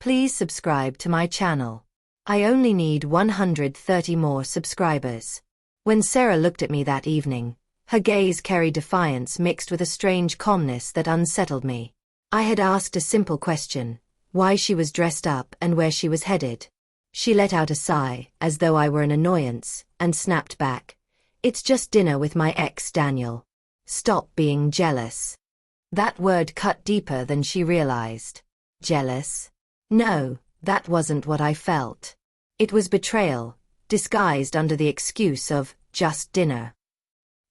Please subscribe to my channel. I only need 130 more subscribers. When Sarah looked at me that evening, her gaze carried defiance mixed with a strange calmness that unsettled me. I had asked a simple question: why she was dressed up and where she was headed. She let out a sigh, as though I were an annoyance, and snapped back, "It's just dinner with my ex, Daniel. Stop being jealous." That word cut deeper than she realized. Jealous? No, that wasn't what I felt. It was betrayal, disguised under the excuse of just dinner.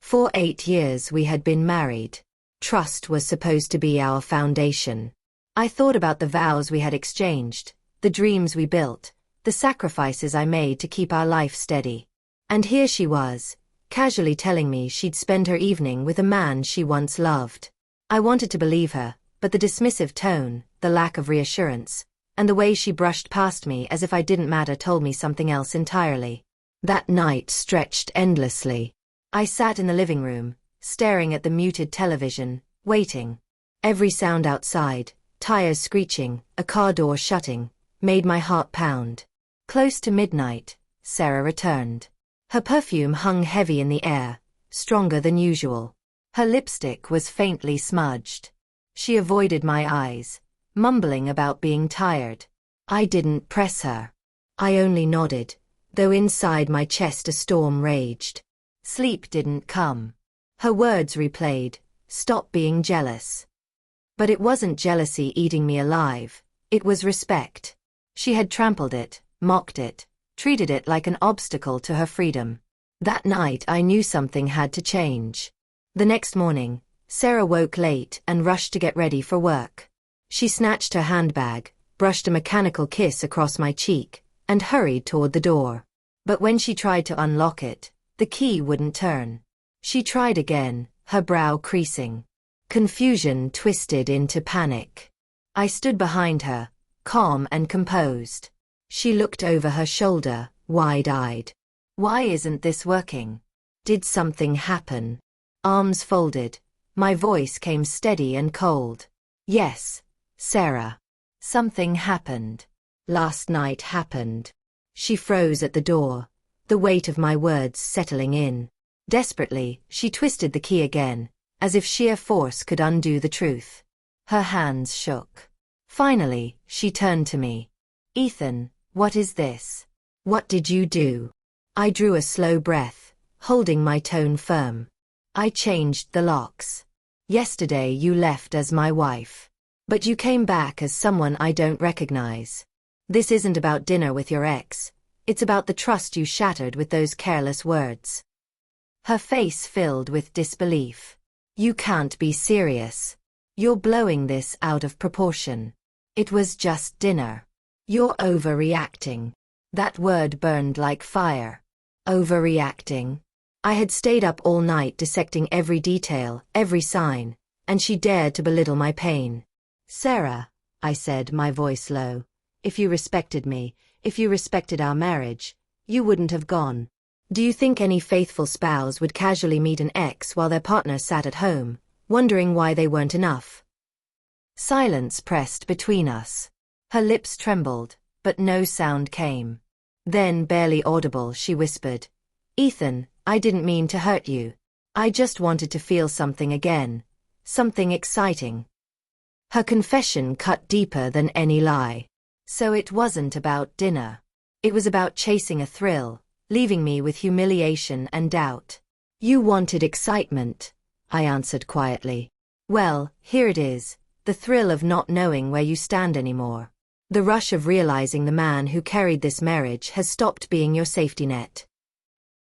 For 8 years we had been married. Trust was supposed to be our foundation. I thought about the vows we had exchanged, the dreams we built, the sacrifices I made to keep our life steady. And here she was, casually telling me she'd spend her evening with a man she once loved. I wanted to believe her, but the dismissive tone, the lack of reassurance, and the way she brushed past me as if I didn't matter told me something else entirely. That night stretched endlessly. I sat in the living room, staring at the muted television, waiting. Every sound outside, tires screeching, a car door shutting, made my heart pound. Close to midnight, Sarah returned. Her perfume hung heavy in the air, stronger than usual. Her lipstick was faintly smudged. She avoided my eyes, mumbling about being tired. I didn't press her. I only nodded, though inside my chest a storm raged. Sleep didn't come. Her words replayed, "Stop being jealous." But it wasn't jealousy eating me alive, it was respect. She had trampled it, mocked it, treated it like an obstacle to her freedom. That night I knew something had to change. The next morning, Sarah woke late and rushed to get ready for work. She snatched her handbag, brushed a mechanical kiss across my cheek, and hurried toward the door. But when she tried to unlock it, the key wouldn't turn. She tried again, her brow creasing. Confusion twisted into panic. I stood behind her, calm and composed. She looked over her shoulder, wide-eyed. "Why isn't this working? Did something happen?" Arms folded, my voice came steady and cold. "Yes, Sarah. Something happened. Last night happened." She froze at the door, the weight of my words settling in. Desperately, she twisted the key again, as if sheer force could undo the truth. Her hands shook. Finally, she turned to me. "Ethan, what is this? What did you do?" I drew a slow breath, holding my tone firm. "I changed the locks. Yesterday you left as my wife. But you came back as someone I don't recognize. This isn't about dinner with your ex. It's about the trust you shattered with those careless words." Her face filled with disbelief. "You can't be serious. You're blowing this out of proportion. It was just dinner. You're overreacting." That word burned like fire. Overreacting. I had stayed up all night dissecting every detail, every sign, and she dared to belittle my pain. "Sarah," I said, my voice low, "if you respected me, if you respected our marriage, you wouldn't have gone. Do you think any faithful spouse would casually meet an ex while their partner sat at home, wondering why they weren't enough?" Silence pressed between us. Her lips trembled, but no sound came. Then, barely audible, she whispered, "Ethan, I didn't mean to hurt you. I just wanted to feel something again. Something exciting." Her confession cut deeper than any lie. So it wasn't about dinner. It was about chasing a thrill, leaving me with humiliation and doubt. "You wanted excitement," I answered quietly. "Well, here it is, the thrill of not knowing where you stand anymore. The rush of realizing the man who carried this marriage has stopped being your safety net."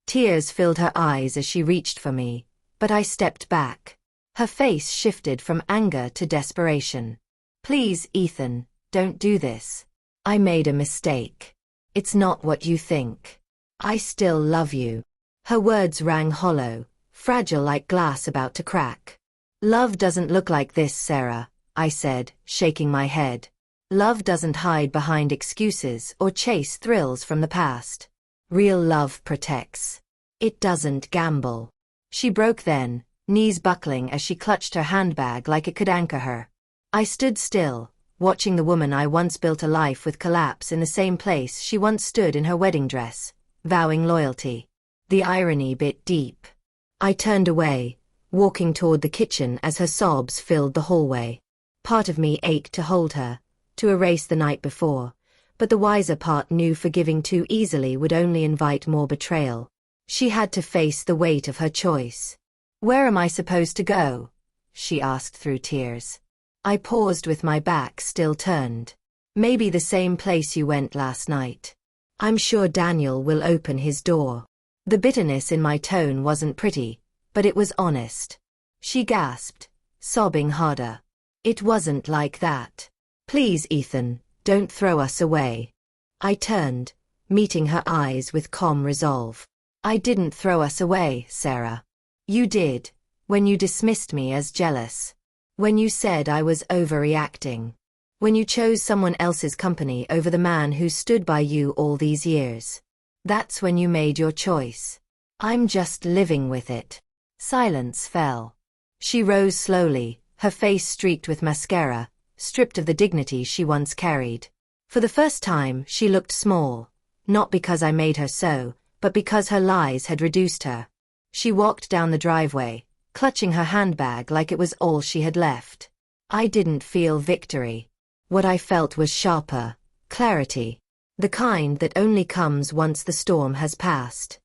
Tears filled her eyes as she reached for me, but I stepped back. Her face shifted from anger to desperation. "Please, Ethan, don't do this. I made a mistake. It's not what you think. I still love you." Her words rang hollow, fragile like glass about to crack. "Love doesn't look like this, Sarah," I said, shaking my head. "Love doesn't hide behind excuses or chase thrills from the past. Real love protects. It doesn't gamble." She broke then, knees buckling as she clutched her handbag like it could anchor her. I stood still, watching the woman I once built a life with collapse in the same place she once stood in her wedding dress, vowing loyalty. The irony bit deep. I turned away, walking toward the kitchen as her sobs filled the hallway. Part of me ached to hold her, to erase the night before, but the wiser part knew forgiving too easily would only invite more betrayal. She had to face the weight of her choice. "Where am I supposed to go?" she asked through tears. I paused with my back still turned. "Maybe the same place you went last night. I'm sure Daniel will open his door." The bitterness in my tone wasn't pretty, but it was honest. She gasped, sobbing harder. "It wasn't like that. Please, Ethan, don't throw us away." I turned, meeting her eyes with calm resolve. "I didn't throw us away, Sarah. You did, when you dismissed me as jealous. When you said I was overreacting. When you chose someone else's company over the man who stood by you all these years. That's when you made your choice. I'm just living with it." Silence fell. She rose slowly, her face streaked with mascara, stripped of the dignity she once carried. For the first time, she looked small, not because I made her so, but because her lies had reduced her. She walked down the driveway, clutching her handbag like it was all she had left. I didn't feel victory. What I felt was sharper clarity. The kind that only comes once the storm has passed.